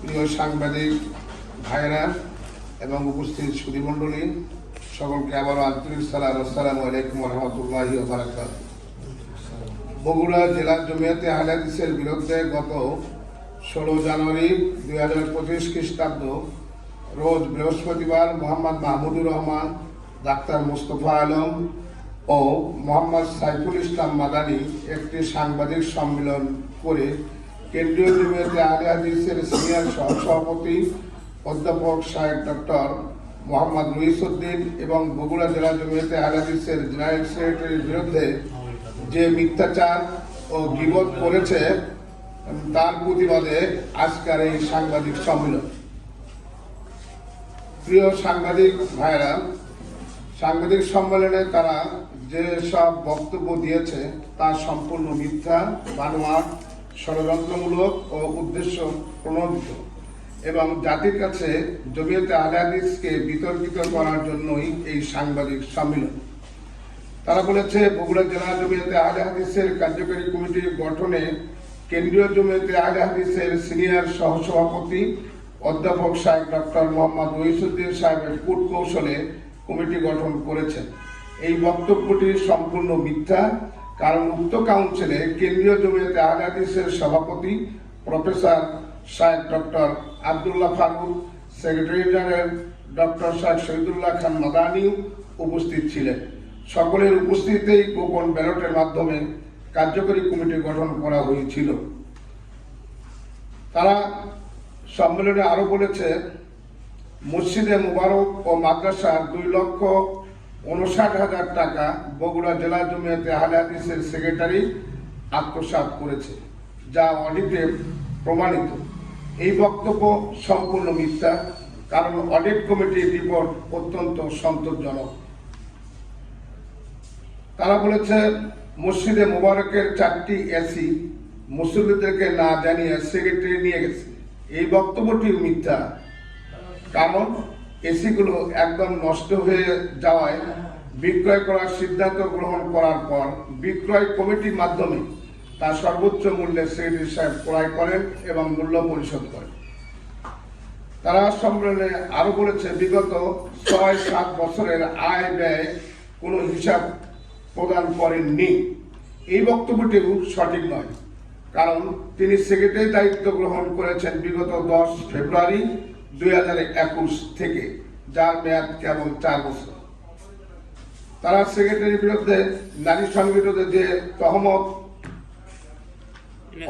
প্রিয় সাংবাদিক ভাইরা এবং উপস্থিত সুধীমণ্ডলী, সকলকে আবারও আন্তরিক সালাম। আসসালামু আলাইকুম ওয়া রাহমাতুল্লাহি ওয়া বারাকাতুহু। বগুড়া জেলা জমিয়তে আহলে হাদিসের বিরুদ্ধে গত 16 জানুয়ারি 2025 খ্রিস্টাব্দ রোজ বৃহস্পতিবার মোহাম্মদ মাহমুদুর রহমান, ডাক্তার মোস্তফা আলম ও মোহাম্মদ সাইফুল ইসলাম মাদানী একটি সাংবাদিক সম্মেলন করে কেন্দ্রীয় জমিয়তে আহলে হাদিসের সিনিয়র সহসভাপতি অধ্যাপক শাহেখ ডক্টর মোহাম্মদ রইসউদ্দিন এবং বগুড়া জেলা জমিয়তে আহলে হাদিসের জেনারেল সেক্রেটারির বিরুদ্ধে যে মিথ্যাচার ও গীবত করেছে তার প্রতিবাদে আজকের এই সাংবাদিক সম্মেলন। প্রিয় সাংবাদিক ভাইরা, সাংবাদিক সম্মেলনে তারা যে সব বক্তব্য দিয়েছে তা সম্পূর্ণ মিথ্যা, বানোয়াট, ষড়যন্ত্রমূলক ও উদ্দেশ্য প্রণোদিত এবং জাতির কাছে জমিয়তে আহলে হাদিসকে বিতর্কিত করার জন্যই এই সাংবাদিক সম্মেলন। তারা বলেছে, বগুড়া জেলা জমিয়তে আহলে হাদিসের কার্যকরী কমিটি গঠনে কেন্দ্রীয় জমিয়তে আহলে হাদিসের সিনিয়র সহসভাপতি অধ্যাপক শাহেখ ডক্টর মোহাম্মদ রইসউদ্দিন সাহেবের কূটকৌশলে কমিটি গঠন করেছেন। এই বক্তব্যটি সম্পূর্ণ মিথ্যা, কারণ উক্ত কাউন্সিলে কেন্দ্রীয় জমিয়তে আহলে হাদিসের সভাপতি professor Shaikh doctor Abdullah Faruk, secretary general doctor Shaikh Shahidullah Khan Madani উপস্থিত ছিলেন। সকলের উপস্থিতিতেই গোপন ব্যালটের মাধ্যমে কার্যকরী কমিটি গঠন করা হয়েছিল। তারা সম্মেলনে আরো বলেছে, মসজিদে মুবারক ও মাদ্রাসার 2,59,000 টাকা বগুড়া জেলা জমিয়তে আহলে হাদিসের সেক্রেটারি আত্মসাৎ করেছে, যা অডিটে প্রমাণিত। এই বক্তব্য সম্পূর্ণ মিথ্যা, কারণ অডিট কমিটির রিপোর্ট অত্যন্ত সন্তোষজনক। তারা বলেছে, মসজিদে মুবারকের 4টি এসি মুসল্লিদেরকে না জানিয়ে সেক্রেটারি নিয়ে গেছে। এই বক্তব্যটিও মিথ্যা, কারণ এসিগুলো একদম নষ্ট হয়ে যাওয়ায় বিক্রয় করার সিদ্ধান্ত গ্রহণ করার পর বিক্রয় কমিটির মাধ্যমে তা সর্বোচ্চ মূল্যে সেক্রেটারি সাহেব ক্রয় করেন এবং মূল্য পরিশোধ করেন। তারা সম্মেলনে আরো বলেছে, বিগত 6-7 বছরের আয় ব্যয় কোনো হিসাব প্রদান করেননি। এই বক্তব্যটিও সঠিক নয়, কারণ তিনি সেক্রেটারি দায়িত্ব গ্রহণ করেছেন বিগত 10 ফেব্রুয়ারি 2021 থেকে, যার মেয়াদ কেবল 4 বছর। তারা সেক্রেটারির বিরুদ্ধে নারী সংগঠনের যে তহমত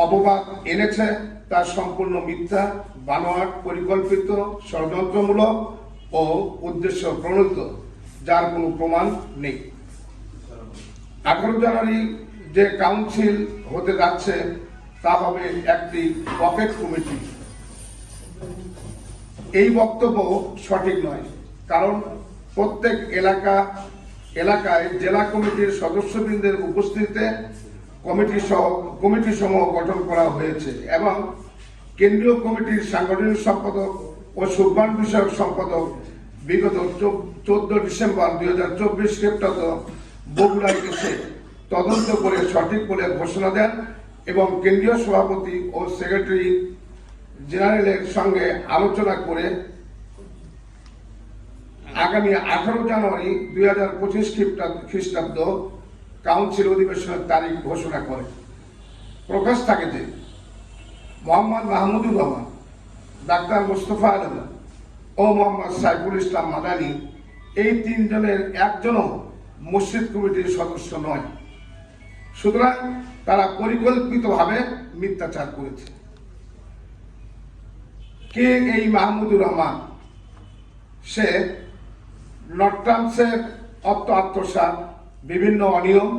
অপবাদ এনেছে তা সম্পূর্ণ মিথ্যা, বানোয়াট, পরিকল্পিত, ষড়যন্ত্রমূলক ও উদ্দেশ্য প্রণোদিত, যার কোনো প্রমাণ নেই। 18 জানুয়ারি যে কাউন্সিল হতে যাচ্ছে তা হবে একটি পকেট কমিটি। এই বক্তব্য সঠিক নয়, কারণ প্রত্যেক এলাকায় জেলা কমিটির সদস্যবৃন্দের উপস্থিতিতে কমিটি সমূহ গঠন করা হয়েছে এবং কেন্দ্রীয় কমিটির সাংগঠনিক সম্পাদক ও সুব্বান বিষয়ক সম্পাদক বিগত 14 ডিসেম্বর 2024 খ্রিস্টাব্দ বগুড়ায় এসে তদন্ত করে সঠিক বলে ঘোষণা দেন এবং কেন্দ্রীয় সভাপতি ও সেক্রেটারি জেনারেলের সঙ্গে আলোচনা করে আগামী 18 জানুয়ারি 2025 খ্রিস্টাব্দ কাউন্সিল অধিবেশনের তারিখ ঘোষণা করে। প্রকাশ থাকে যে মোহাম্মদ মাহমুদুর রহমান, ডাক্তার মোস্তফা আলম ও মোহাম্মদ সাইফুল ইসলাম মাদানী এই 3 জনের একজনও মসজিদ কমিটির সদস্য নয়। সুতরাং তারা পরিকল্পিতভাবে মিথ্যাচার করেছে। কে এই মাহমুদুর রহমান? সে নট্রামসের অর্থ আত্মসাৎ, বিভিন্ন অনিয়ম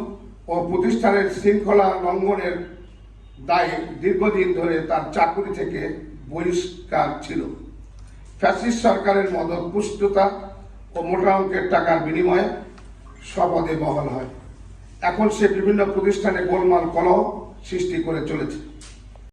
ও প্রতিষ্ঠানের শৃঙ্খলা লঙ্ঘনের দায়ে দীর্ঘদিন ধরে তার চাকরি থেকে বহিষ্কার ছিল। ফ্যাসিস্ট সরকারের মদত পুষ্টতা ও মোটা অঙ্কের টাকার বিনিময়ে স্বপদে বহাল হয়। এখন সে বিভিন্ন প্রতিষ্ঠানে গোলমাল কলহ সৃষ্টি করে চলেছে।